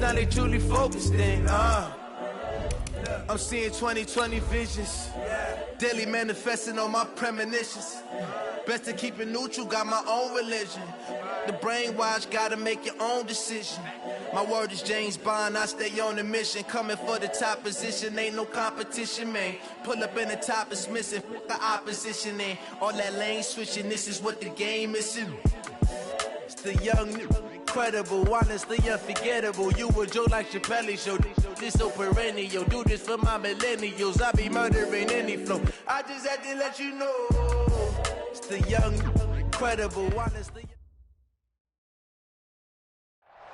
time they truly focused in. I'm seeing 2020 visions. Daily manifesting on my premonitions. Best to keep it neutral, got my own religion. The brainwash, gotta make your own decision. My word is James Bond, I stay on the mission. Coming for the top position, ain't no competition, man. Pull up in the top, it's missing, the opposition in. All that lane switching, this is what the game missing. It's the young, incredible, honestly unforgettable. You a Joe like Chappelle show. This so perennial, do this for my millennials. I be murdering any flow. I just had to let you know. It's the young, incredible, honestly.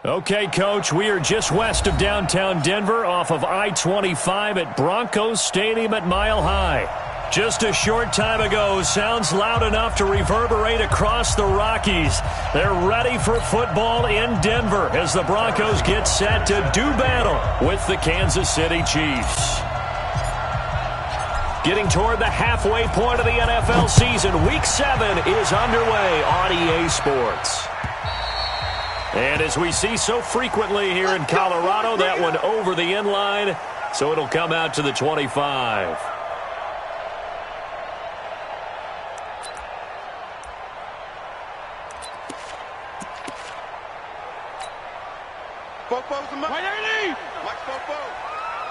Okay, Coach, we are just west of downtown Denver off of I-25 at Broncos Stadium at Mile High. Just a short time ago, sounds loud enough to reverberate across the Rockies. They're ready for football in Denver as the Broncos get set to do battle with the Kansas City Chiefs. Getting toward the halfway point of the NFL season, Week 7 is underway on EA Sports. And as we see so frequently here in Colorado, that one over the end line, so it'll come out to the 25.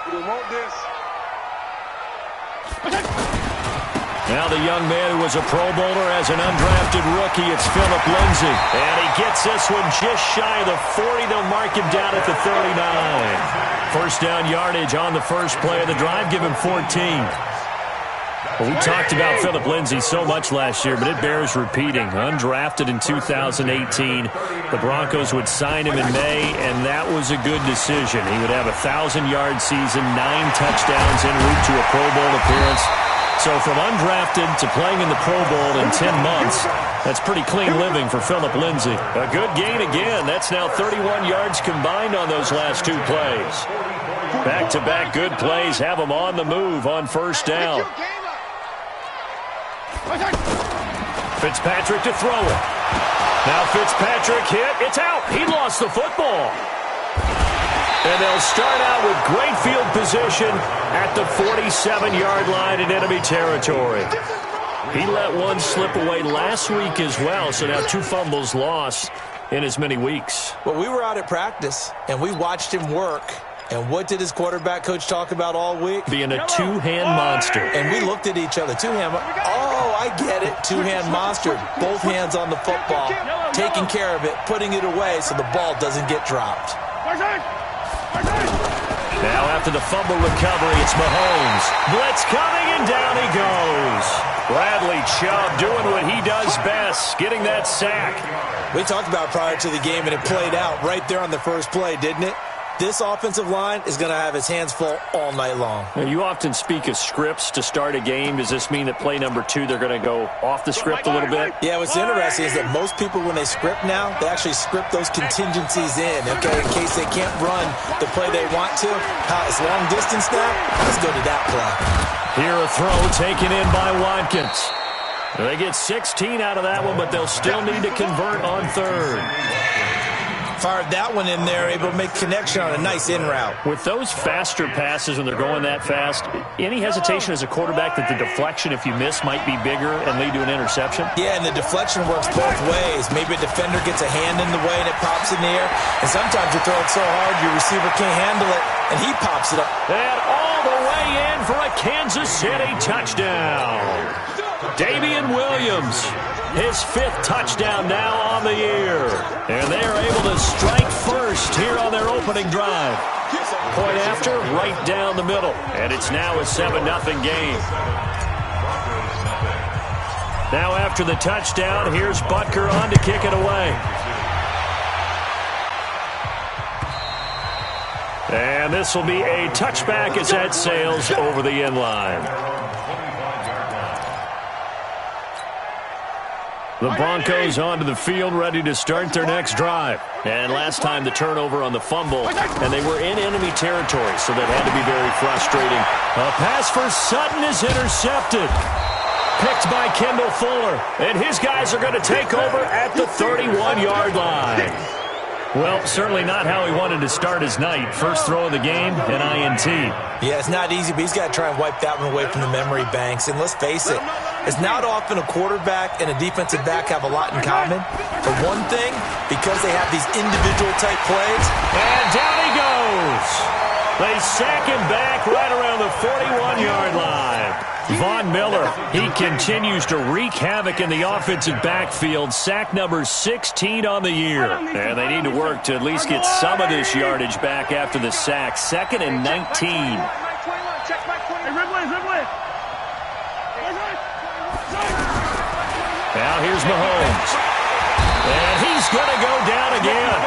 We don't want this. Now the young man who was a Pro Bowler as an undrafted rookie, it's Phillip Lindsay. And he gets this one just shy of the 40. They'll mark him down at the 39. First down yardage on the first play of the drive, give him 14. Well, we talked about Phillip Lindsay so much last year, but it bears repeating. Undrafted in 2018. The Broncos would sign him in May, and that was a good decision. He would have a 1,000-yard season, 9 touchdowns en route to a Pro Bowl appearance. So from undrafted to playing in the Pro Bowl in 10 months, that's pretty clean living for Phillip Lindsay. A good gain again. That's now 31 yards combined on those last 2 plays. Back-to-back good plays have him on the move on first down. Fitzpatrick to throw it. Now Fitzpatrick hit. It's out. He lost the football. And they'll start out with great field position at the 47-yard line in enemy territory. He let one slip away last week as well, so now 2 fumbles lost in as many weeks. Well, we were out at practice, and we watched him work. And what did his quarterback coach talk about all week? Being a two-hand monster. And we looked at each other. Two-hand. Oh, I get it. Two-hand monster. Both hands on the football. Taking care of it. Putting it away so the ball doesn't get dropped. Now after the fumble recovery, it's Mahomes. Blitz coming, and down he goes. Bradley Chubb doing what he does best, getting that sack. We talked about prior to the game, and it played out right there on the first play, didn't it? This offensive line is going to have his hands full all night long. Now, you often speak of scripts to start a game. Does this mean that play number 2, they're going to go off the script a little bit? Yeah, what's interesting is that most people, when they script now, they actually script those contingencies in, okay, in case they can't run the play they want to. It's long distance now. Let's go to that play. Here a throw taken in by Watkins. They get 16 out of that one, but they'll still need to convert on third. Fired that one in there, able to make connection on a nice in route. With those faster passes when they're going that fast, any hesitation as a quarterback that the deflection, if you miss, might be bigger and lead to an interception? Yeah, and the deflection works both ways. Maybe a defender gets a hand in the way and it pops in the air. And sometimes you throw it so hard your receiver can't handle it, and he pops it up. And all the way in for a Kansas City touchdown. Damian Williams, his 5th touchdown now on the year. And they are able to strike first here on their opening drive. Point after, right down the middle. And it's now a 7-0 game. Now after the touchdown, here's Butker on to kick it away. And this will be a touchback as that sails over the end line. The Broncos onto the field, ready to start their next drive. And last time the turnover on the fumble, and they were in enemy territory, so that had to be very frustrating. A pass for Sutton is intercepted. Picked by Kendall Fuller, and his guys are going to take over at the 31-yard line. Well, certainly not how he wanted to start his night. First throw of the game, an INT. Yeah, it's not easy, but he's got to try and wipe that one away from the memory banks. And let's face it, it's not often a quarterback and a defensive back have a lot in common. For one thing, because they have these individual type plays. And down he goes. They sack him back right around the 41-yard line. Von Miller, he continues to wreak havoc in the offensive backfield. Sack number 16 on the year. And they need to work to at least get some of this yardage back after the sack. 2nd and 19. Now here's Mahomes. And he's going to go down again.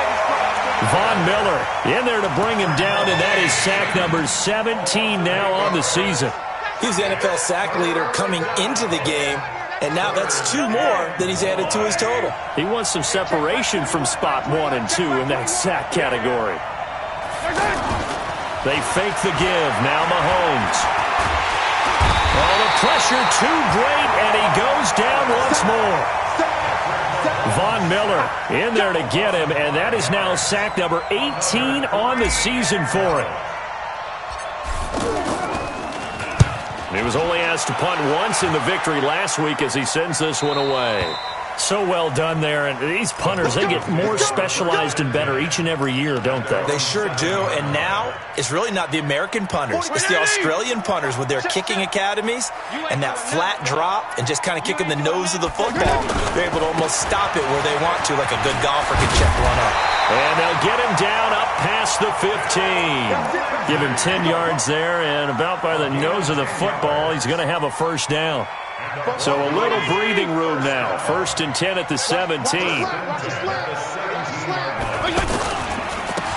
Von Miller in there to bring him down, and that is sack number 17 now on the season. He's the NFL sack leader coming into the game, and now that's 2 more that he's added to his total. He wants some separation from spot 1 and 2 in that sack category. They fake the give. Now Mahomes. Oh, the pressure too great, and he goes down once more. Von Miller in there to get him, and that is now sack number 18 on the season for him. He was only asked to punt once in the victory last week as he sends this one away. So well done there. And these punters, they get more specialized and better each and every year, don't they? They sure do. And now it's really not the American punters. It's the Australian punters with their kicking academies and that flat drop and just kind of kicking the nose of the football. They're able to almost stop it where they want to, like a good golfer can check one up. And they'll get him down up past the 15. Give him 10 yards there, and about by the nose of the football, he's going to have a first down. So a little breathing room now. 1st and 10 at the 17.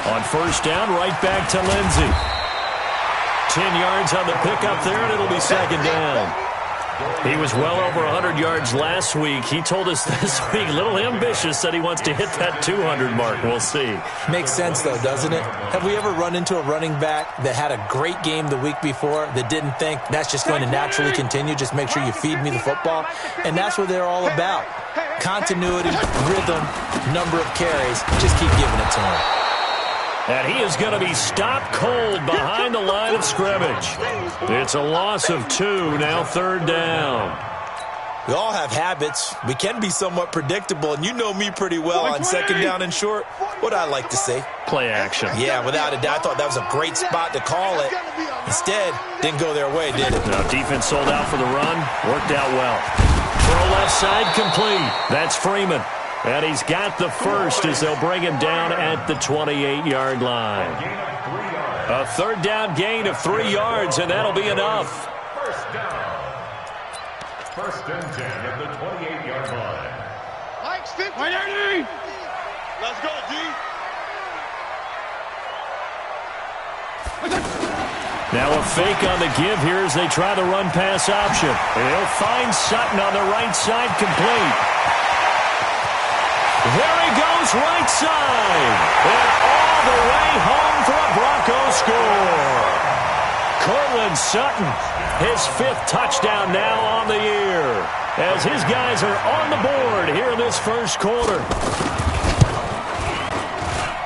On first down, right back to Lindsey. 10 yards on the pickup there, and it'll be 2nd down. He was well over 100 yards last week. He told us this week, a little ambitious, that he wants to hit that 200 mark. We'll see. Makes sense, though, doesn't it? Have we ever run into a running back that had a great game the week before that didn't think that's just going to naturally continue? Just make sure you feed me the football. And that's what they're all about. Continuity, rhythm, number of carries. Just keep giving it to him. And he is going to be stopped cold behind the line of scrimmage. It's a loss of 2, now 3rd down. We all have habits. We can be somewhat predictable, and you know me pretty well on 2nd down and short. What I like to see. Play action. Yeah, without a doubt. I thought that was a great spot to call it. Instead, didn't go their way, did it? Now, defense sold out for the run. Worked out well. Throw left side complete. That's Freeman. And he's got the first as they'll bring him down at the 28-yard line. A 3rd down gain of 3 yards, and that'll be enough. 1st and 10 at the 28-yard line. Mike's 50. Let's go, D. Now a fake on the give here as they try the run-pass option. They'll find Sutton on the right side complete. There he goes, right side. And all the way home for a Bronco score. Cortland Sutton, his 5th touchdown now on the year. As his guys are on the board here in this 1st quarter.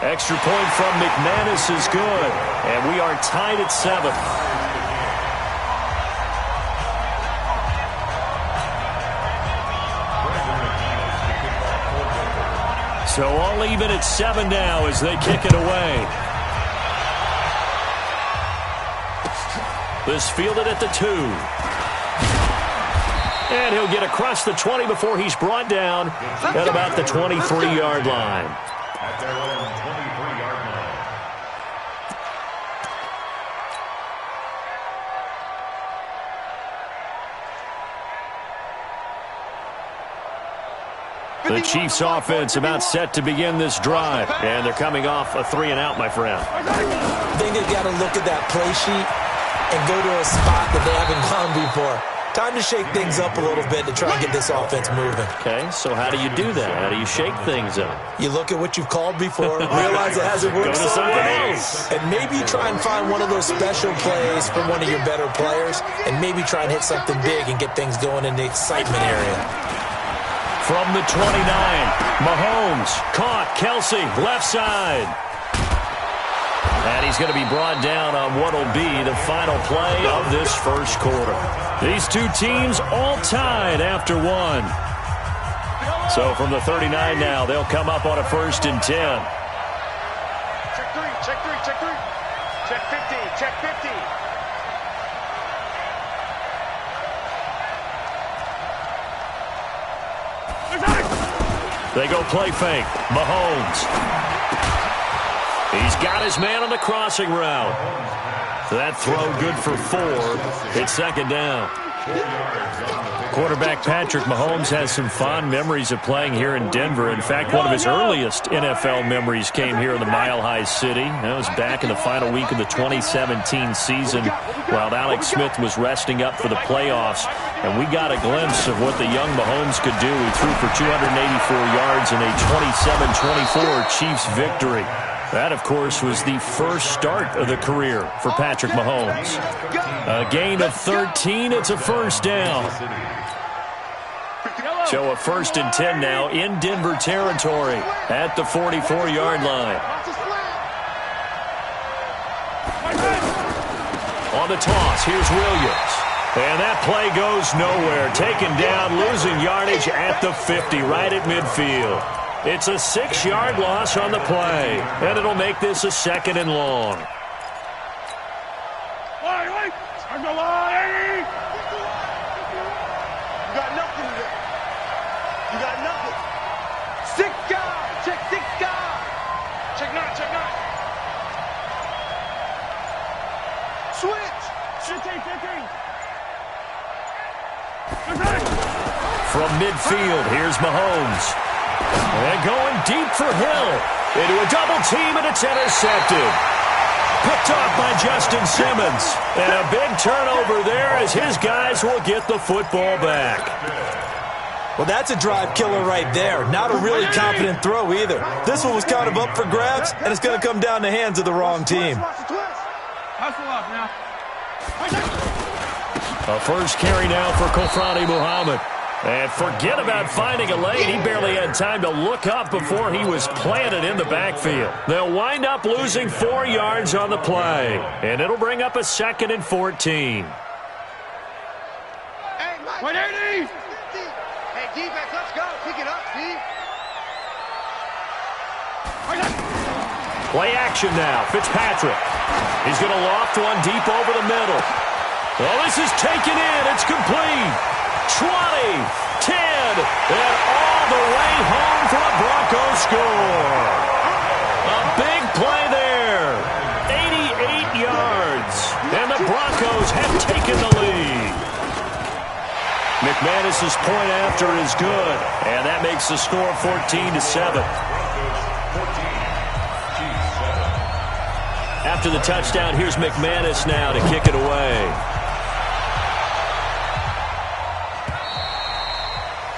Extra point from McManus is good. And we are tied at 7. So all even at 7 now as they kick it away. This fielded at the 2. And he'll get across the 20 before he's brought down at about the 23-yard line. At their own 23-yard line. The Chiefs offense about set to begin this drive. And they're coming off a 3-and-out, my friend. I think they've got to look at that play sheet and go to a spot that they haven't gone before. Time to shake things up a little bit to try and get this offense moving. Okay, so how do you do that? How do you shake things up? You look at what you've called before, realize it hasn't worked Go to so something well, else. and maybe try and find one of those special plays from one of your better players, and maybe try and hit something big and get things going in the excitement area. From the 29, Mahomes caught Kelsey, left side. And he's going to be brought down on what will be the final play of this first quarter. These two teams all tied after one. So from the 39 now, they'll come up on a 1st and 10. Check 3, check 3, check 3. Check 50, check 50. They go play fake. Mahomes. He's got his man on the crossing route. That throw good for 4. It's 2nd down. Quarterback Patrick Mahomes has some fond memories of playing here in Denver. In fact, one of his earliest NFL memories came here in the Mile High City. That was back in the final week of the 2017 season while Alex Smith was resting up for the playoffs. And we got a glimpse of what the young Mahomes could do. He threw for 284 yards in a 27-24 Chiefs victory. That, of course, was the first start of the career for Patrick Mahomes. A gain of 13. It's a 1st down. So a 1st and 10 now in Denver territory at the 44-yard line. On the toss, here's Williams. And that play goes nowhere. Taken down, losing yardage at the 50, right at midfield. It's a 6-yard loss on the play, and it'll make this a 2nd and long. You got nothing today. You got nothing. 6 guys. Check 6 guys. Check 9, check 9. Switch. 15, 15. From midfield, here's Mahomes. And going deep for Hill. Into a double team, and it's intercepted. Picked off by Justin Simmons. And a big turnover there as his guys will get the football back. Well, that's a drive killer right there. Not a really confident throw either. This one was kind of up for grabs, and it's going to come down the hands of the wrong team. A first carry now for Kofrani Muhammad. And forget about finding a lane. He barely had time to look up before he was planted in the backfield. They'll wind up losing 4 yards on the play. And it'll bring up a 2nd and 14. Hey, Mike. 180. Hey, defense, let's go. Pick it up, Steve. Play action now. Fitzpatrick. He's going to loft one deep over the middle. Well, this is taken in. It's complete. 20, 10, and all the way home for a Broncos score. A big play there. 88 yards, and the Broncos have taken the lead. McManus's point after is good, and that makes the score 14-7. After the touchdown, here's McManus now to kick it away.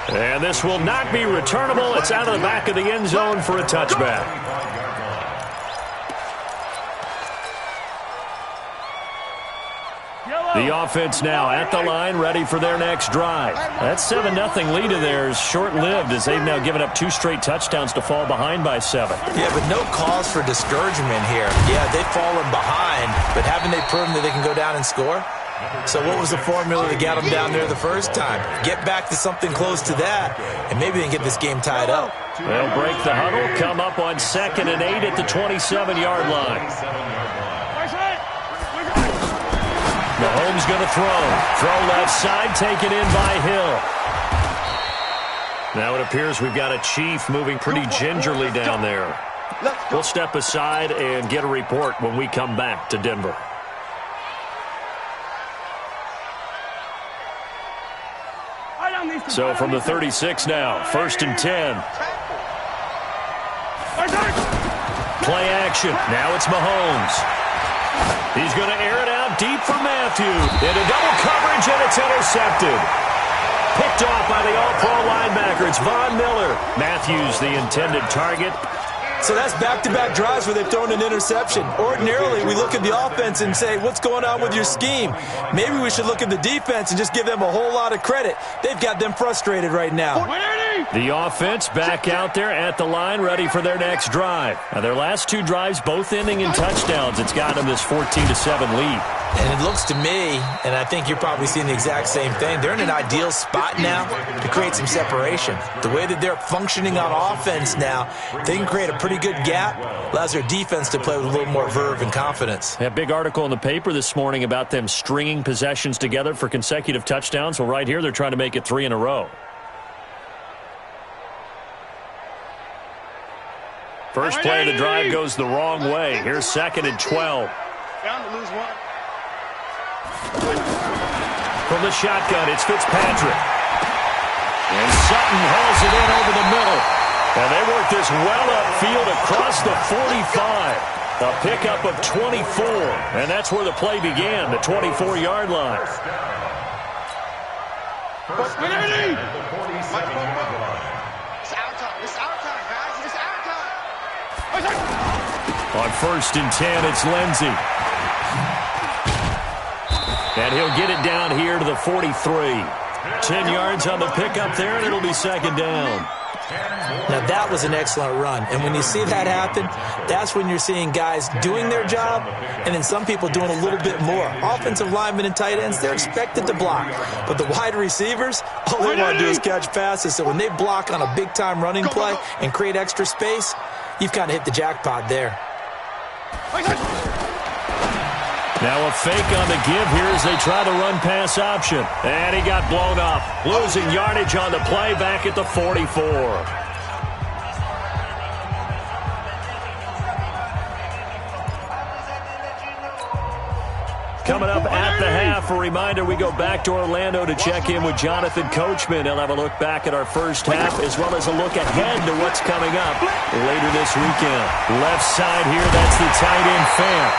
And this will not be returnable. It's out of the back of the end zone for a touchback. The offense now at the line, ready for their next drive. That 7-0 lead of theirs short-lived as they've now given up 2 straight touchdowns to fall behind by 7. Yeah, but no cause for discouragement here. Yeah, they've fallen behind, but haven't they proven that they can go down and score? So what was the formula to get them down there the first time? Get back to something close to that, and maybe they can get this game tied up. They'll break the huddle, come up on 2nd and 8 at the 27-yard line. Mahomes going to throw. Throw left side, taken in by Hill. Now it appears we've got a Chief moving pretty gingerly down there. We'll step aside and get a report when we come back to Denver. So from the 36 now, 1st and 10. Play action. Now it's Mahomes. He's going to air it out deep for Matthew. Into double coverage, and it's intercepted. Picked off by the all-pro linebacker. It's Von Miller. Matthews, the intended target. So that's back-to-back drives where they've thrown an interception. Ordinarily, we look at the offense and say, what's going on with your scheme? Maybe we should look at the defense and just give them a whole lot of credit. They've got them frustrated right now. The offense back out there at the line, ready for their next drive. Now, their last two drives, both ending in touchdowns. It's got them this 14-7 lead. And it looks to me, and I think you're probably seeing the exact same thing, they're in an ideal spot now to create some separation. The way that they're functioning on offense now, they can create a pretty good gap, allows their defense to play with a little more verve and confidence. A big article in the paper this morning about them stringing possessions together for consecutive touchdowns. Well, right here, they're trying to make it 3 in a row. First play of the drive goes the wrong way. Here's 2nd and 12. Bound to lose one. From the shotgun, it's Fitzpatrick. And Sutton hauls it in over the middle. And they work this well upfield across the 45. A pickup of 24. And that's where the play began, the 24-yard line. First down at the 47-yard line. It's our time. It's our time, guys. It's our time. On 1st and 10, it's Lindsey. And he'll get it down here to the 43. 10 yards on the pickup there, and it'll be 2nd down. Now, that was an excellent run. And when you see that happen, that's when you're seeing guys doing their job and then some people doing a little bit more. Offensive linemen and tight ends, they're expected to block. But the wide receivers, all they want to do is catch passes. So when they block on a big-time running play and create extra space, you've kind of hit the jackpot there. Now a fake on the give here as they try the run-pass option. And he got blown up. Losing yardage on the play back at the 44. Coming up at the half, a reminder, we go back to Orlando to check in with Jonathan Coachman. He'll have a look back at our first half as well as a look ahead to what's coming up later this weekend. Left side here, that's the tight end Fant.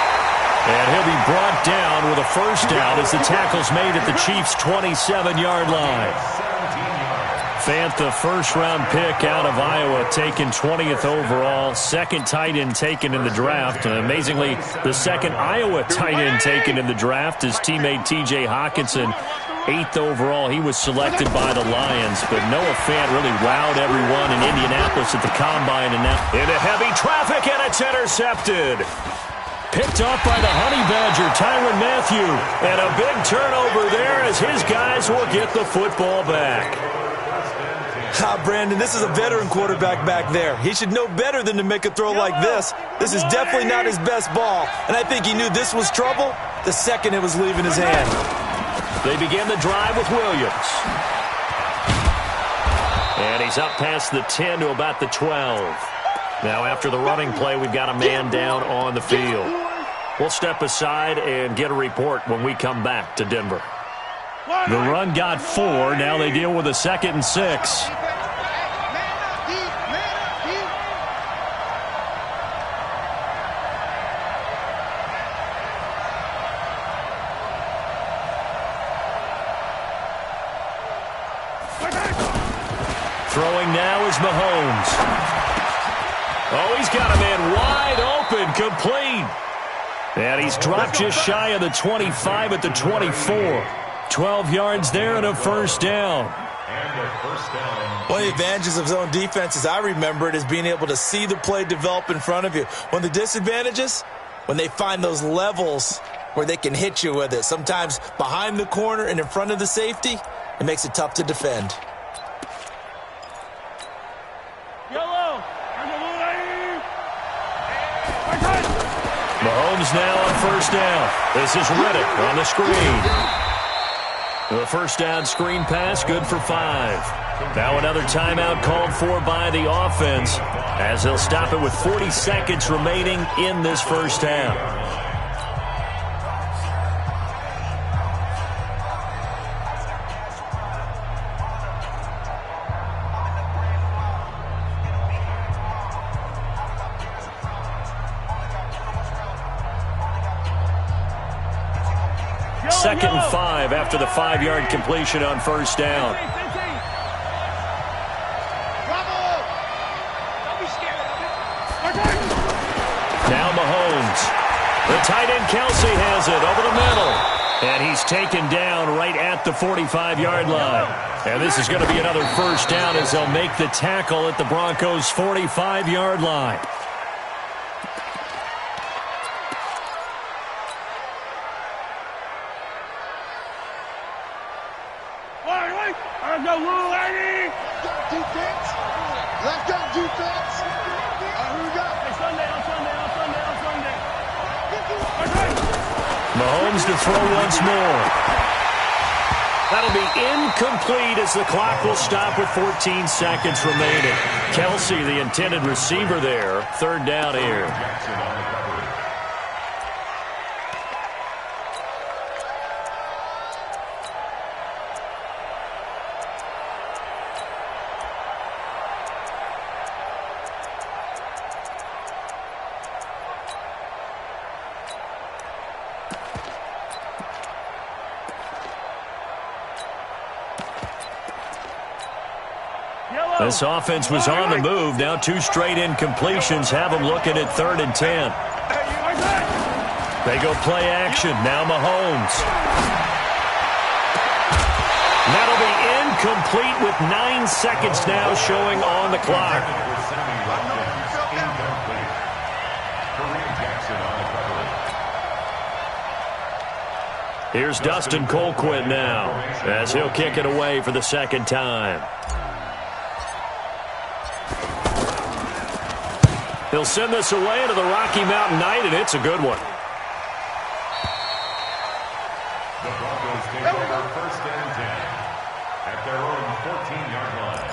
And he'll be brought down with a first down as the tackle's made at the Chiefs' 27-yard line. Fant, the first-round pick out of Iowa, taken 20th overall. Second tight end taken in the draft. And amazingly, the second Iowa tight end taken in the draft is teammate T.J. Hawkinson. 8th overall, he was selected by the Lions. But Noah Fant really wowed everyone in Indianapolis at the Combine. And now into heavy traffic, and it's intercepted. Picked off by the Honey Badger, Tyrann Mathieu. And a big turnover there as his guys will get the football back. Brandon, this is a veteran quarterback back there. He should know better than to make a throw like this. This is definitely not his best ball. And I think he knew this was trouble the second it was leaving his hand. They begin the drive with Williams. And he's up past the 10 to about the 12. Now after the running play, we've got a man down on the field. We'll step aside and get a report when we come back to Denver. The run got 4. Now they deal with a 2nd and 6. Throwing now is Mahomes. Oh, he's got a man wide open, complete. And he's dropped just shy of the 25 at the 24. 12 yards there and a first down. One of the advantages of zone defense, as I remember it, is being able to see the play develop in front of you. One of the disadvantages, when they find those levels where they can hit you with it, sometimes behind the corner and in front of the safety, it makes it tough to defend. Mahomes now on first down. This is Riddick on the screen. The first down screen pass, good for 5. Now another timeout called for by the offense as they'll stop it with 40 seconds remaining in this first half. Second and 5 after the 5-yard completion on first down. Now Mahomes. The tight end Kelsey has it over the middle. And he's taken down right at the 45-yard line. And this is going to be another first down as they'll make the tackle at the Broncos' 45-yard line. Defense. Let's go, defense. Who we got? Mahomes to throw once more. That'll be incomplete as the clock will stop with 14 seconds remaining. Kelsey, the intended receiver there. Third down here. This offense was on the move. Now two straight incompletions have them looking at 3rd and 10. They go play action. Now Mahomes. That'll be incomplete with 9 seconds now showing on the clock. Here's Dustin Colquitt now as he'll kick it away for the second time. He'll send this away into the Rocky Mountain Night, and it's a good one. The Broncos take over 1st and 10 at their own 14-yard line.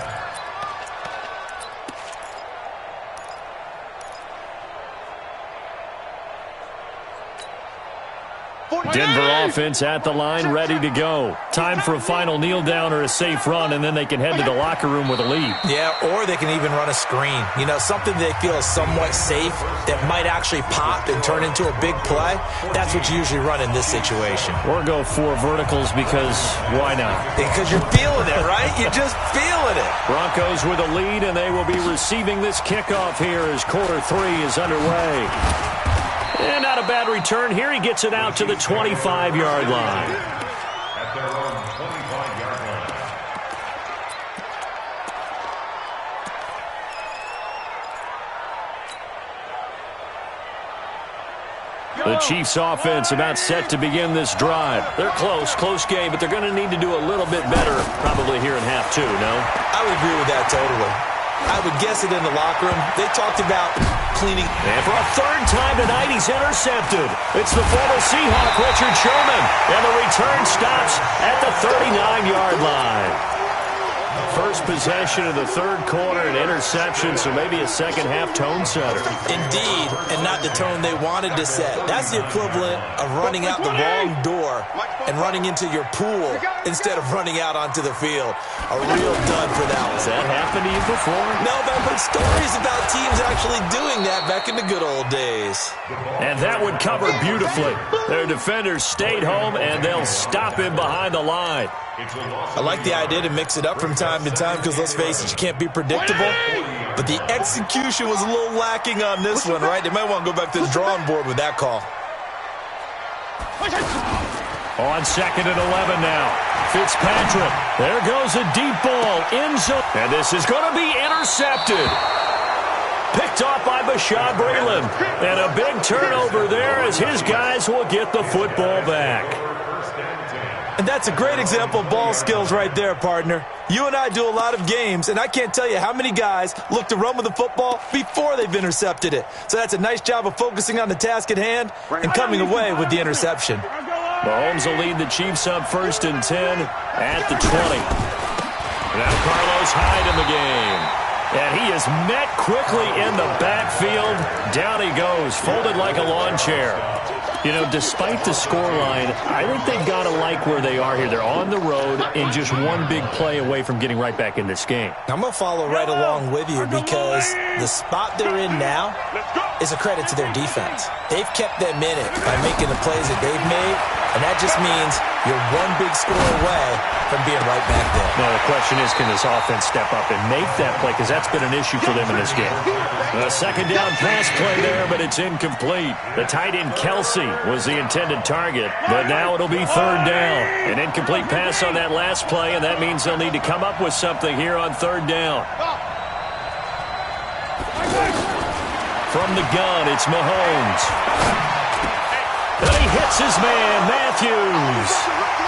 Denver offense at the line, ready to go. Time for a final kneel down or a safe run, and then they can head to the locker room with a lead. Yeah, or they can even run a screen. You know, something they feel is somewhat safe that might actually pop and turn into a big play. That's what you usually run in this situation. Or go 4 verticals because why not? Because you're feeling it, right? You're just feeling it. Broncos with a lead, and they will be receiving this kickoff here as quarter 3 is underway. And not a bad return here. He gets it out to the 25-yard line. At their own 25-yard line. The Chiefs offense about set to begin this drive. They're close game, but they're going to need to do a little bit better probably here in half 2, no? I would agree with that totally. I would guess it in the locker room. They talked about cleaning. And for a 3rd time tonight, he's intercepted. It's the former Seahawk, Richard Sherman. And the return stops at the 39-yard line. First possession of the 3rd quarter, an interception, so maybe a second-half tone setter. Indeed, and not the tone they wanted to set. That's the equivalent of running out the wrong door and running into your pool instead of running out onto the field. A real dud for that one. Has that happened to you before? No, but I've heard stories about teams actually doing that back in the good old days. And that one covered beautifully. Their defenders stayed home, and they'll stop him behind the line. I like the idea to mix it up from time to time because, let's face it, you can't be predictable. But the execution was a little lacking on this one, right? They might want to go back to the drawing board with that call. On 2nd and 11 now. Fitzpatrick. There goes a deep ball. End zone. And this is going to be intercepted. Picked off by Bashaud Breeland. And a big turnover there as his guys will get the football back. And that's a great example of ball skills right there, partner. You and I do a lot of games, and I can't tell you how many guys look to run with the football before they've intercepted it. So that's a nice job of focusing on the task at hand and coming away with the interception. Mahomes will lead the Chiefs up 1st and 10 at the 20. Now Carlos Hyde in the game. And he is met quickly in the backfield. Down he goes, folded like a lawn chair. You know, despite the scoreline, I think they've got to like where they are here. They're on the road and just one big play away from getting right back in this game. I'm going to follow right along with you because the spot they're in now is a credit to their defense. They've kept them in it by making the plays that they've made, and that just means you're one big score away from being right back there. Now, the question is, can this offense step up and make that play? Because that's been an issue for them in this game. A second down pass play there, but it's incomplete. The tight end, Kelsey, was the intended target, but now it'll be third down. An incomplete pass on that last play, and that means they'll need to come up with something here on third down. From the gun, it's Mahomes. And he hits his man, Matthews.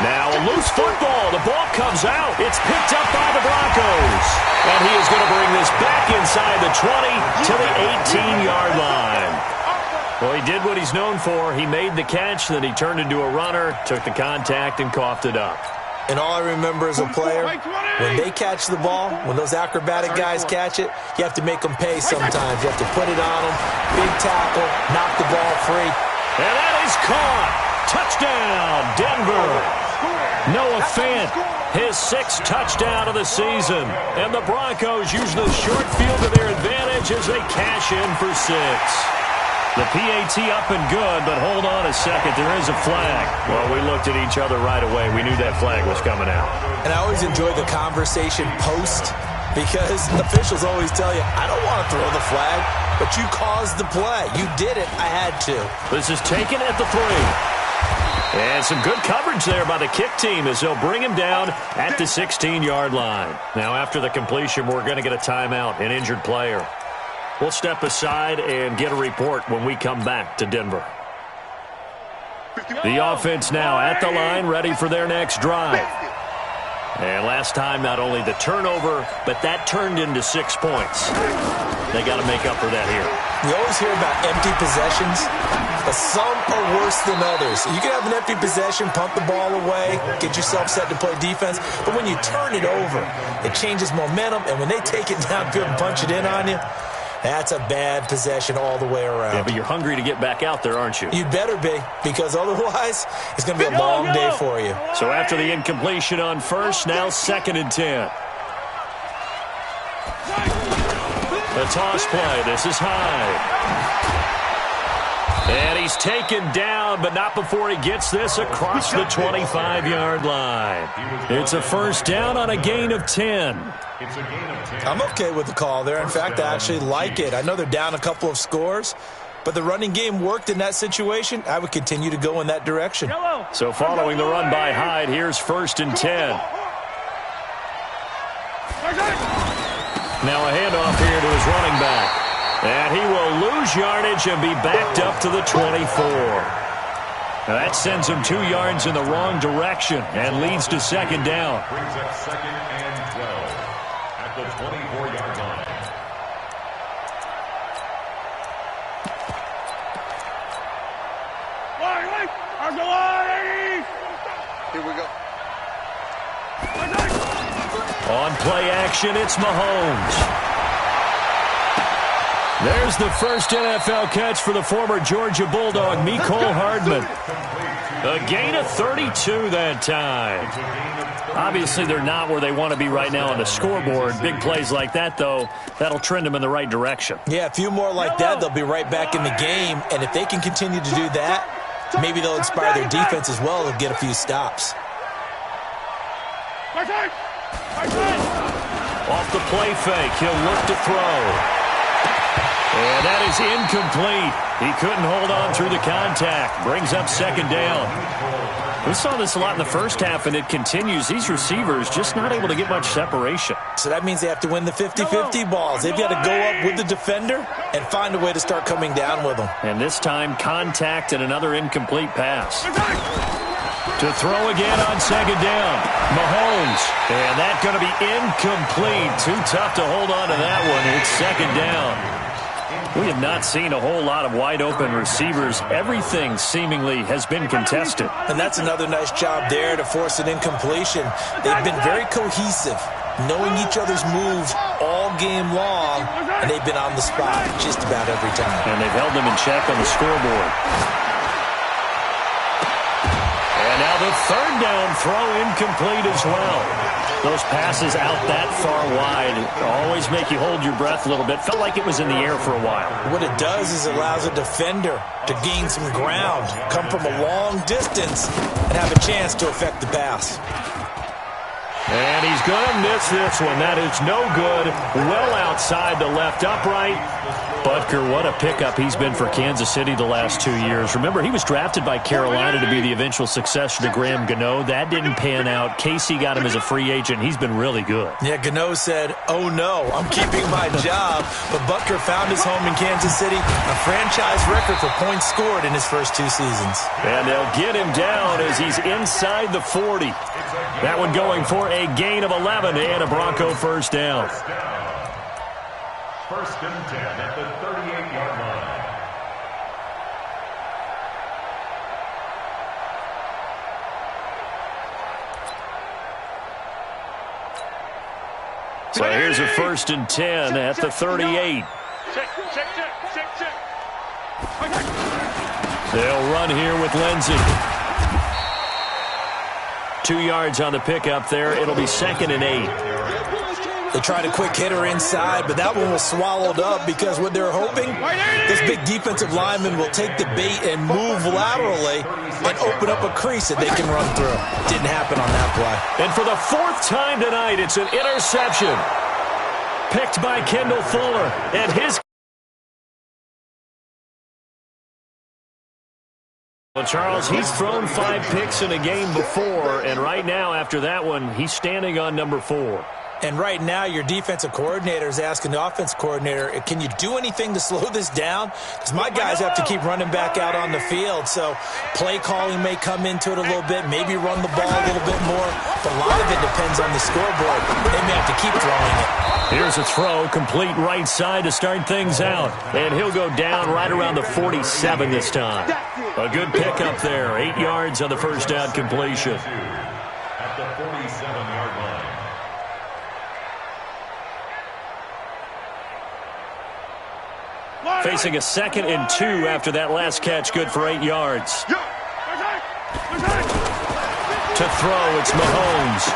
Now a loose football. The ball comes out. It's picked up by the Broncos. And he is going to bring this back inside the 20 to the 18-yard line. Well, he did what he's known for. He made the catch, then he turned into a runner, took the contact, and coughed it up. And all I remember as a player, when they catch the ball, when those acrobatic guys catch it, you have to make them pay sometimes. You have to put it on them, big tackle, knock the ball free. And that is caught. Touchdown, Denver. Noah Fant, his 6th touchdown of the season. And the Broncos use the short field to their advantage as they cash in for 6. The PAT up and good, but hold on a second. There is a flag. Well, we looked at each other right away. We knew that flag was coming out. And I always enjoy the conversation post, because officials always tell you, I don't want to throw the flag, but you caused the play. You did it. I had to. This is taken at the 3. And some good coverage there by the kick team as they'll bring him down at the 16-yard line. Now, after the completion, we're going to get a timeout, an injured player. We'll step aside and get a report when we come back to Denver. The offense now at the line, ready for their next drive. And last time, not only the turnover, but that turned into 6 points. They got to make up for that here. You always hear about empty possessions, but some are worse than others. You can have an empty possession, punt the ball away, get yourself set to play defense, but when you turn it over, it changes momentum, and when they take it down good and punch it in on you, that's a bad possession all the way around. Yeah, but you're hungry to get back out there, aren't you? You'd better be, because otherwise it's going to be a long day for you. So after the incompletion on first, now 2nd and 10. The toss play. This is high. And he's taken down, but not before he gets this across the 25-yard line. It's a first down on a gain of 10. I'm okay with the call there. In fact, I actually like it. I know they're down a couple of scores, but the running game worked in that situation. I would continue to go in that direction. So following the run by Hyde, here's 1st and 10. Now a handoff here to his running back. And he will lose yardage and be backed up to the 24. Now that sends him 2 yards in the wrong direction and leads to 2nd down. Brings up 2nd and 12 at the 24-yard line. Here we go. On play action, it's Mahomes. There's the first NFL catch for the former Georgia Bulldog, Mecole Hardman. A gain of 32 that time. Obviously, they're not where they want to be right now on the scoreboard. Big plays like that, though, that'll trend them in the right direction. Yeah, a few more like that, they'll be right back in the game. And if they can continue to do that, maybe they'll inspire their defense as well and get a few stops. Off the play fake, he'll look to throw. And that is incomplete. He couldn't hold on through the contact. Brings up 2nd down. We saw this a lot in the first half, and it continues. These receivers just not able to get much separation. So that means they have to win the 50-50 balls. They've got to go up with the defender and find a way to start coming down with them. And this time, contact and another incomplete pass. To throw again on 2nd down. Mahomes. And that's going to be incomplete. Too tough to hold on to that one. It's 2nd down. We have not seen a whole lot of wide-open receivers. Everything seemingly has been contested. And that's another nice job there to force an incompletion. They've been very cohesive, knowing each other's moves all game long, and they've been on the spot just about every time. And they've held them in check on the scoreboard. And now the 3rd down throw incomplete as well. Those passes out that far wide always make you hold your breath a little bit. Felt like it was in the air for a while. What it does is it allows a defender to gain some ground, come from a long distance, and have a chance to affect the pass. And he's going to miss this one. That is no good. Well outside the left upright. Butker, what a pickup he's been for Kansas City the last 2 years. Remember, he was drafted by Carolina to be the eventual successor to Graham Gano. That didn't pan out. Casey got him as a free agent. He's been really good. Yeah, Gano said, "Oh no, I'm keeping my job." But Butker found his home in Kansas City, a franchise record for points scored in his first 2 seasons. And they'll get him down as he's inside the 40. That one going for a gain of 11 and a Bronco first down. First and 10 at the 38-yard line. So here's a first and 10 at the 38. Check. They'll run here with Lindsey. 2 yards on the pickup there. It'll be 2nd and 8. They tried a quick hitter inside, but that one was swallowed up because what they're hoping, this big defensive lineman will take the bait and move laterally and open up a crease that they can run through. Didn't happen on that play. And for the 4th time tonight, it's an interception. Picked by Kendall Fuller. And his... Well, Charles, he's thrown 5 picks in a game before, and right now, after that one, he's standing on number 4. And right now, your defensive coordinator is asking the offense coordinator, can you do anything to slow this down? Because my guys have to keep running back out on the field. So play calling may come into it a little bit, maybe run the ball a little bit more. But a lot of it depends on the scoreboard. They may have to keep throwing it. Here's a throw, complete right side to start things out. And he'll go down right around the 47 this time. A good pickup there. 8 yards on the first down completion. At the 47-yard line. Facing a 2nd and 2 after that last catch, good for 8 yards. To throw, it's Mahomes.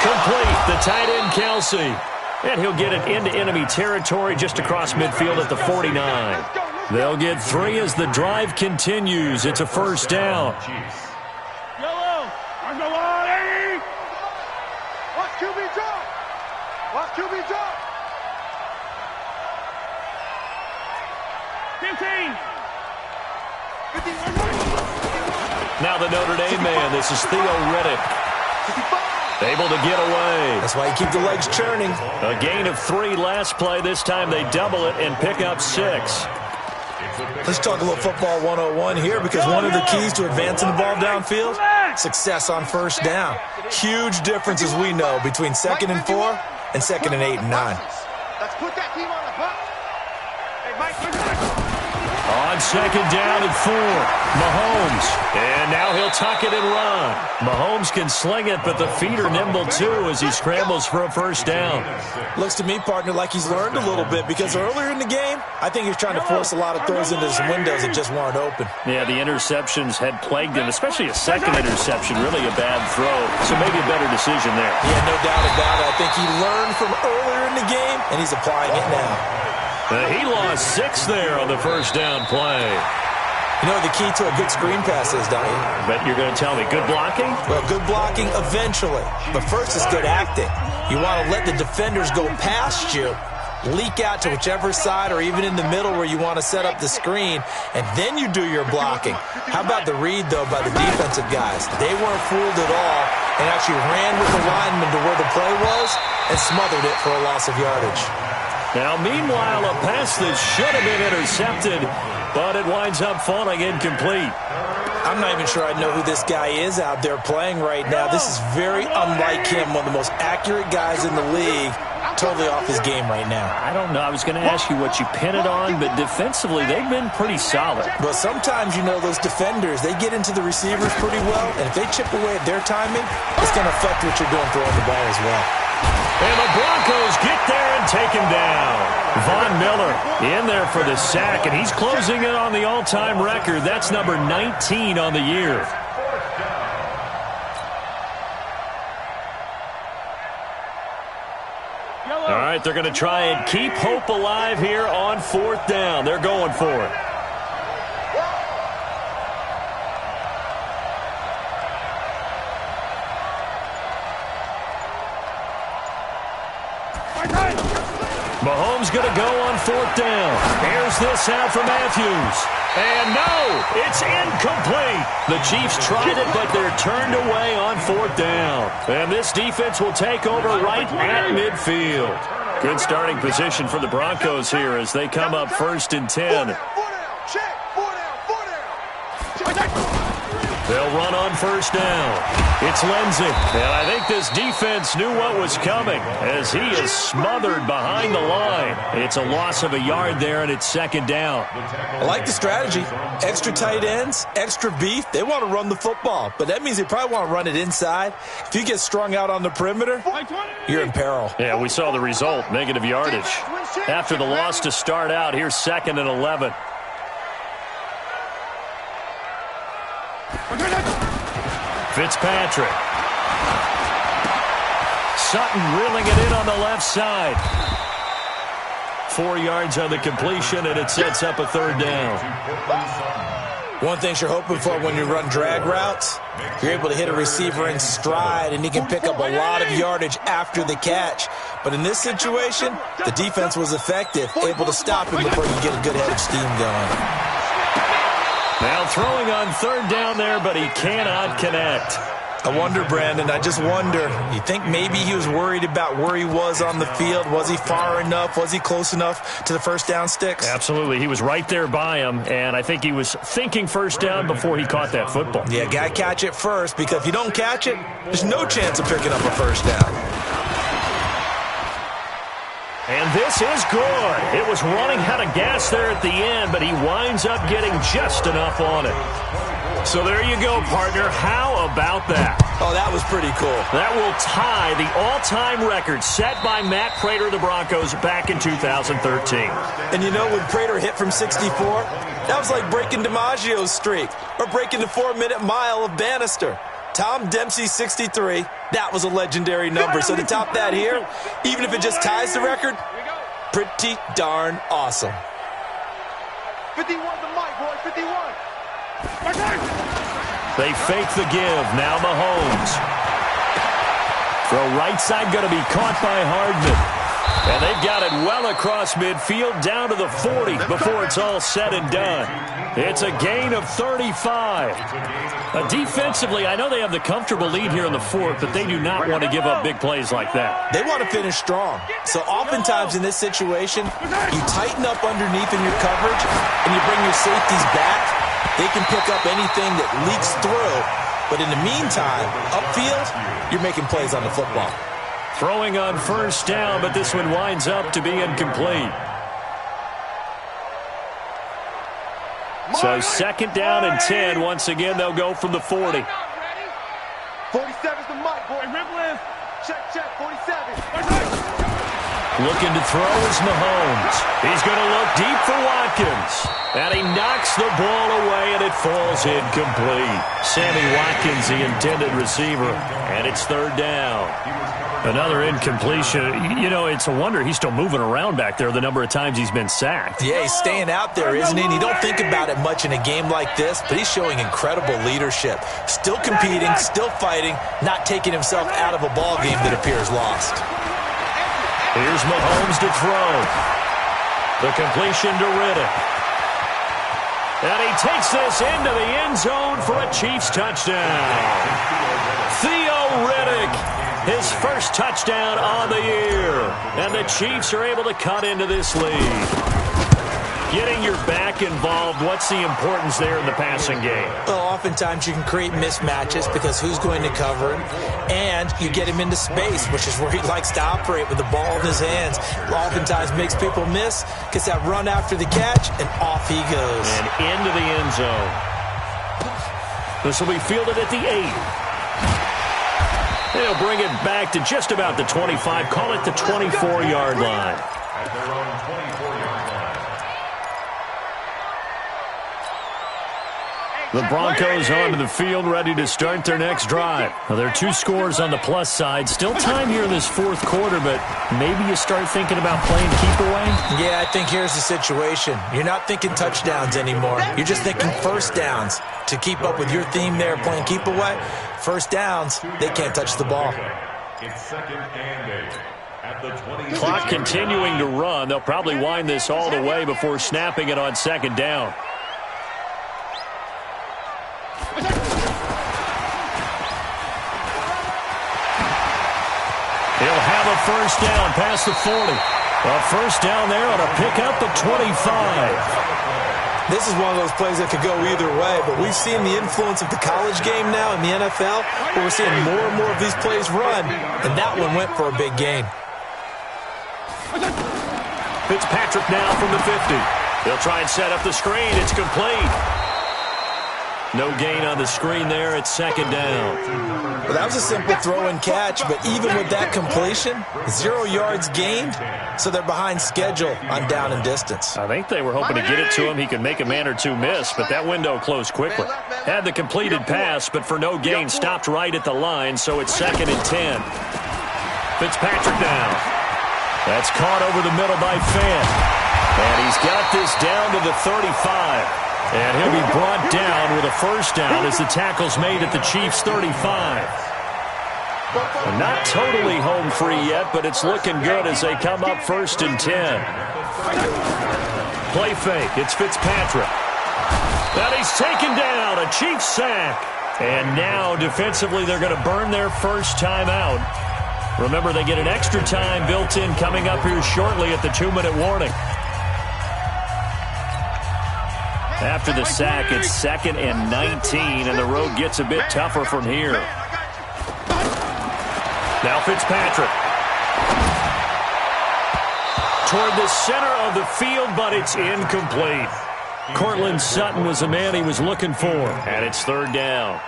Complete, the tight end Kelsey. And he'll get it into enemy territory just across midfield at the 49. They'll get 3 as the drive continues. It's a first down. Yellow. Watch QB drop. Watch QB drop. 15. Now the Notre Dame man, this is Theo Riddick. Able to get away. That's why you keep the legs churning. A gain of 3 last play. This time they double it and pick up 6. Let's talk a little football 101 here, because one of the keys to advancing the ball downfield, success on first down. Huge difference, as we know, between 2nd and 4 and 2nd and 8 and 9. Let's put that team on the clock. Hey, Mike. On 2nd down and 4, Mahomes. And now he'll tuck it and run. Mahomes can sling it, but the feet are nimble too as he scrambles for a first down. Looks to me, partner, like he's learned a little bit, because earlier in the game, I think he was trying to force a lot of throws into some windows that just weren't open. Yeah, the interceptions had plagued him, especially a 2nd interception, really a bad throw. So maybe a better decision there. Yeah, no doubt about it. I think he learned from earlier in the game, and he's applying it now. He lost 6 there on the first down play. You know what the key to a good screen pass is, don't you? But you're going to tell me, good blocking? Well, good blocking eventually. But first is good acting. You want to let the defenders go past you, leak out to whichever side or even in the middle where you want to set up the screen, and then you do your blocking. How about the read, though, by the defensive guys? They weren't fooled at all and actually ran with the lineman to where the play was and smothered it for a loss of yardage. Now, meanwhile, a pass that should have been intercepted, but it winds up falling incomplete. I'm not even sure I know who this guy is out there playing right now. This is very unlike him, one of the most accurate guys in the league. Totally off his game right now. I don't know. I was going to ask you what you pin it on, but defensively, they've been pretty solid. But sometimes, you know, those defenders, they get into the receivers pretty well, and if they chip away at their timing, it's going to affect what you're doing throwing the ball as well. And the Broncos get there and take him down. Von Miller in there for the sack, and he's closing in on the all-time record. That's number 19 on the year. right, they're going to try and keep hope alive here on 4th down. They're going for it. Mahomes going to go on 4th down. Here's this out for Matthews. And no, it's incomplete. The Chiefs tried it, but they're turned away on 4th down. And this defense will take over right at midfield. Good starting position for the Broncos here as they come up 1st and 10. They'll run on 1st down. It's Lindsey. And I think this defense knew what was coming as he is smothered behind the line. It's a loss of a yard there, and it's 2nd down. I like the strategy. Extra tight ends, extra beef. They want to run the football, but that means they probably want to run it inside. If you get strung out on the perimeter, you're in peril. Yeah, we saw the result, negative yardage. After the loss to start out, here's 2nd and 11. Fitzpatrick. Sutton reeling it in on the left side. 4 yards on the completion, and it sets up a 3rd down. One thing you're hoping for when you run drag routes, you're able to hit a receiver in stride, and he can pick up a lot of yardage after the catch. But in this situation, the defense was effective, able to stop him before you get a good head of steam going. Now throwing on 3rd down there, but he cannot connect. I wonder, Brandon, I just wonder, you think maybe he was worried about where he was on the field? Was he far enough? Was he close enough to the 1st down sticks? Absolutely. He was right there by him, and I think he was thinking 1st down before he caught that football. Yeah, got to catch it first, because if you don't catch it, there's no chance of picking up a 1st down. And this is good. It was running out of gas there at the end, but he winds up getting just enough on it. So there you go, partner. How about that? Oh, that was pretty cool. That will tie the all-time record set by Matt Prater of the Broncos back in 2013. And you know, when Prater hit from 64, that was like breaking DiMaggio's streak or breaking the 4-minute mile of Bannister. Tom Dempsey, 63. That was a legendary number. So to top that here, even if it just ties the record, pretty darn awesome. 51 the mic, boy, 51. They fake the give. Now Mahomes. Throw right side going to be caught by Hardman. And they've got it well across midfield down to the 40 before it's all said and done. It's a gain of 35. Defensively, I know they have the comfortable lead here in the 4th, but they do not want to give up big plays like that. They want to finish strong. So oftentimes in this situation, you tighten up underneath in your coverage and you bring your safeties back. They can pick up anything that leaks through. But in the meantime, upfield, you're making plays on the football. Throwing on 1st down, but this one winds up to be incomplete. So 2nd down and 10. Once again, they'll go from the 40. 47's the mic, boy. Ribble is. Check, 47. Looking to throw is Mahomes. He's going to look deep for Watkins. And he knocks the ball away, and it falls incomplete. Sammy Watkins, the intended receiver, and it's 3rd down. Another incompletion. You know, it's a wonder he's still moving around back there the number of times he's been sacked. Yeah, he's staying out there, isn't he? And you don't think about it much in a game like this, but he's showing incredible leadership. Still competing, still fighting, not taking himself out of a ball game that appears lost. Here's Mahomes to throw. The completion to Riddick. And he takes this into the end zone for a Chiefs touchdown. Theo Riddick, his first touchdown on the year. And the Chiefs are able to cut into this lead. Getting your back involved, what's the importance there in the passing game? Well, oftentimes you can create mismatches because who's going to cover him, and you get him into space, which is where he likes to operate with the ball in his hands. Oftentimes makes people miss, gets that run after the catch, and off he goes. And into the end zone. This will be fielded at the 8. They'll bring it back to just about the 25, call it the 24-yard line. At their own 24-yard line. Hey, The Broncos onto the field, ready to start their next drive. Well, there are 2 scores on the plus side. Still time here in this fourth quarter, but maybe you start thinking about playing keep away? Yeah, I think here's the situation. You're not thinking touchdowns anymore. You're just thinking first downs. To keep up with your theme there, playing keep away, first downs, they can't touch the ball. It's second and 8 at the 20. Clock continuing to run. They'll probably wind this all the way before snapping it on second down. He'll have a first down past the 40. A first down there on a pickup at 25. This is one of those plays that could go either way, but we've seen the influence of the college game now in the NFL, where we're seeing more and more of these plays run, and that one went for a big gain. Fitzpatrick now from the 50. He'll try and set up the screen. It's complete. No gain on the screen there. It's second down. Well, that was a simple throw and catch, but even with that completion, 0 yards gained, so they're behind schedule on down and distance. I think they were hoping to get it to him. He could make a man or two miss, but that window closed quickly. Had the completed pass, but for no gain, stopped right at the line, so it's second and 10. Fitzpatrick now. That's caught over the middle by Fant. And he's got this down to the 35. And he'll be brought down with a first down as the tackle's made at the Chiefs' 35. Not totally home free yet, but it's looking good as they come up first and 10. Play fake. It's Fitzpatrick. And he's taken down. A Chiefs sack. And now defensively they're going to burn their first time out. Remember, they get an extra time built in coming up here shortly at the 2-minute warning. After the sack, it's second and 19, and the road gets a bit tougher from here. Now Fitzpatrick. Toward the center of the field, but it's incomplete. Cortland Sutton was the man he was looking for, and it's third down.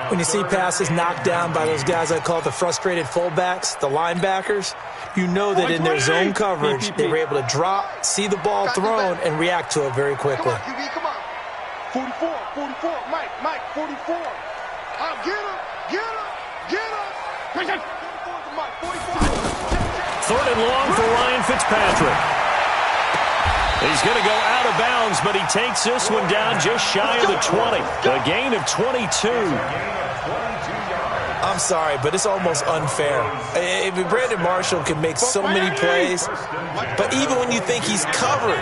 When you see passes knocked down by those guys I call the frustrated fullbacks, the linebackers, you know that in their zone coverage, they were able to drop, see the ball thrown, and react to it very quickly. Come on. 44, Mike, 44. Get him. 3rd and long for Ryan Fitzpatrick. He's going to go out of bounds, but he takes this one down just shy of the 20. A gain of 22. I'm sorry, but it's almost unfair. Brandon Marshall can make so many plays, but even when you think he's covered,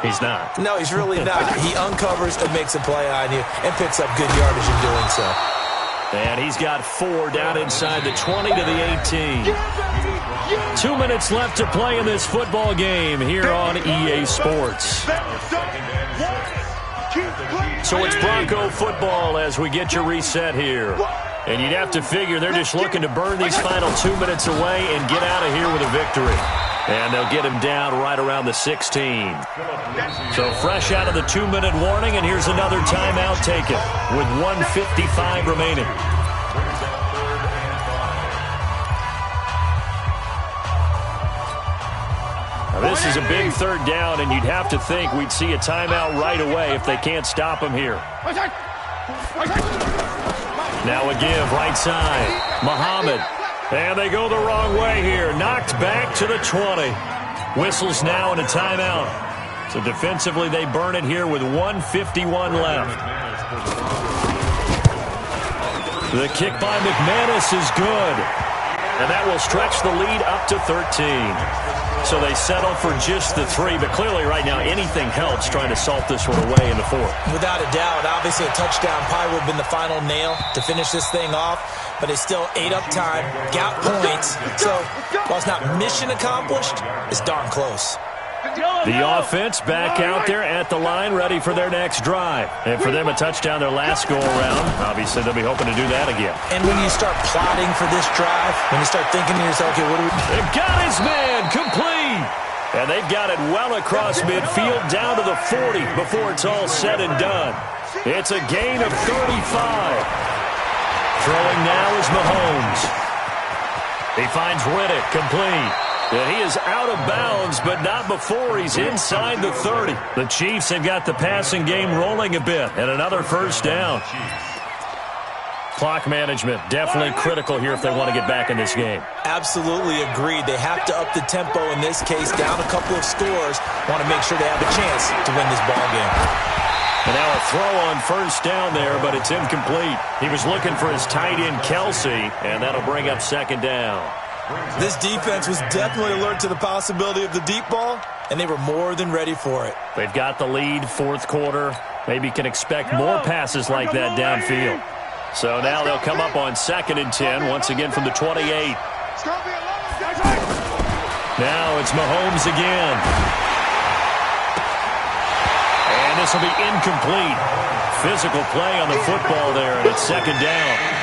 he's not. No, he's really not. He uncovers and makes a play on you and picks up good yardage in doing so. And he's got 4 down inside the 20 to the 18. 2 minutes left to play in this football game here on EA Sports. So it's Bronco football as we get you reset here. And you'd have to figure they're just looking to burn these final 2 minutes away and get out of here with a victory. And they'll get him down right around the 16. So fresh out of the 2-minute warning, and here's another timeout taken with 1:55 remaining. Now this is a big third down, and you'd have to think we'd see a timeout right away if they can't stop him here. Now a give, right side. Muhammad. And they go the wrong way here. Knocked back to the 20. Whistles now in a timeout. So defensively, they burn it here with 1:51 left. The kick by McManus is good. And that will stretch the lead up to 13. So they settle for just the 3. But clearly right now, anything helps trying to salt this one away in the 4th. Without a doubt, obviously a touchdown probably would have been the final nail to finish this thing off. But it's still ate up time, got points. So while it's not mission accomplished, it's darn close. The offense back out there at the line, ready for their next drive. And for them, a touchdown their last go-around. Obviously, they'll be hoping to do that again. And when you start plotting for this drive, when you start thinking to yourself, okay, what do we... They've got his man complete. And they've got it well across midfield down to the 40 before it's all said and done. It's a gain of 35. Throwing now is Mahomes. He finds Riddick complete. And he is out of bounds, but not before he's inside the 30. The Chiefs have got the passing game rolling a bit, and another first down. Clock management, definitely critical here if they want to get back in this game. Absolutely agreed. They have to up the tempo in this case, down a couple of scores. Want to make sure they have a chance to win this ball game. And now a throw on first down there, but it's incomplete. He was looking for his tight end, Kelsey, and that'll bring up second down. This defense was definitely alert to the possibility of the deep ball, and they were more than ready for it. They've got the lead, fourth quarter. Maybe can expect more passes like that downfield. So now they'll come up on 2nd and 10, once again from the 28. Now it's Mahomes again. And this will be incomplete. Physical play on the football there, and it's second down.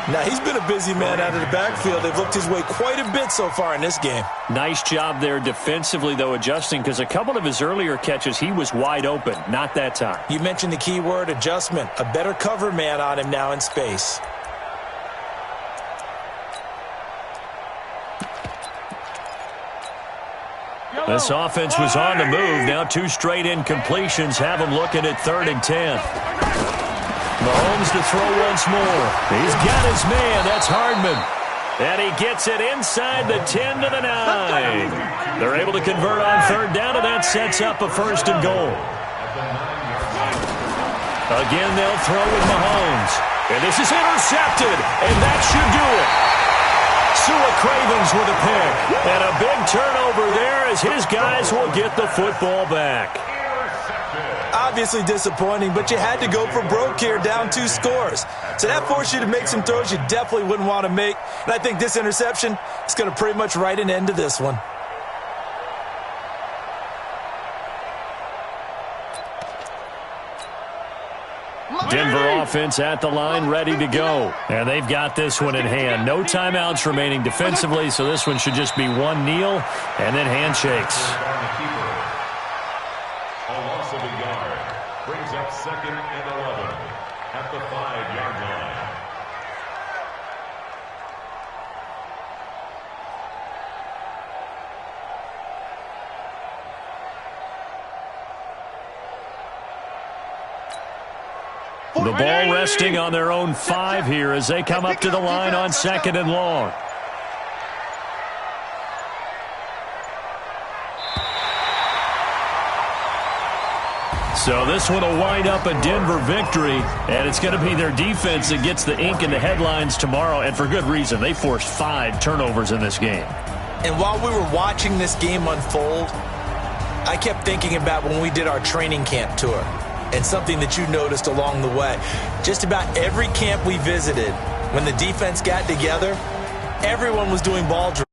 Now, he's been a busy man out of the backfield. They've looked his way quite a bit so far in this game. Nice job there defensively, though, adjusting, because a couple of his earlier catches, he was wide open. Not that time. You mentioned the key word, adjustment. A better cover man on him now in space. This offense was on the move. Now 2 straight incompletions have them looking at 3rd and 10. Mahomes to throw once more. He's got his man. That's Hardman. And he gets it inside the 10 to the 9. They're able to convert on 3rd down, and that sets up a 1st and goal. Again, they'll throw with Mahomes. And this is intercepted, and that should do it. Sua Cravens with a pick. And a big turnover there as his guys will get the football back. Obviously disappointing, but you had to go for broke here, down 2 scores. So that forced you to make some throws you definitely wouldn't want to make. And I think this interception is going to pretty much write an end to this one. Denver offense at the line, ready to go. And they've got this one in hand. No timeouts remaining defensively, so this one should just be one kneel and then handshakes. Brings up 2nd and 11 at the 5-yard line. The ball resting on their own 5 here as they come up to the line on 2nd and long. So this one will wind up a Denver victory, and it's going to be their defense that gets the ink in the headlines tomorrow, and for good reason. They forced 5 turnovers in this game. And while we were watching this game unfold, I kept thinking about when we did our training camp tour, and something that you noticed along the way. Just about every camp we visited, when the defense got together, everyone was doing ball drills.